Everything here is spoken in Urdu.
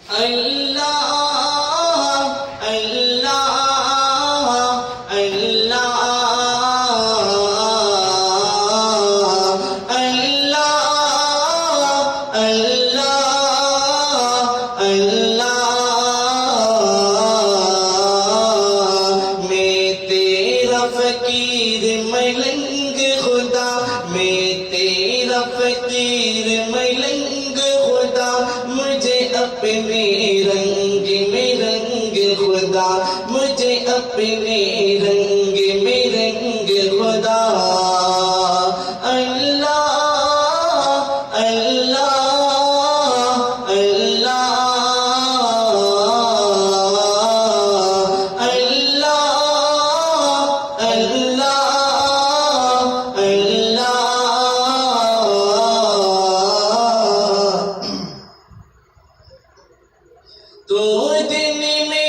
اللہ اللہ اللہ اللہ اللہ اللہ میں تیرا فقیر ملنگ خدا، میں تیرا فقیر ملنگ خدا، مجھے اپنے رنگ میں رنگ خدا، مجھے اپنے رنگ میں رنگ خدا۔ اللہ اللہ اللہ اللہ اللہ اللہ۔ تو دن میں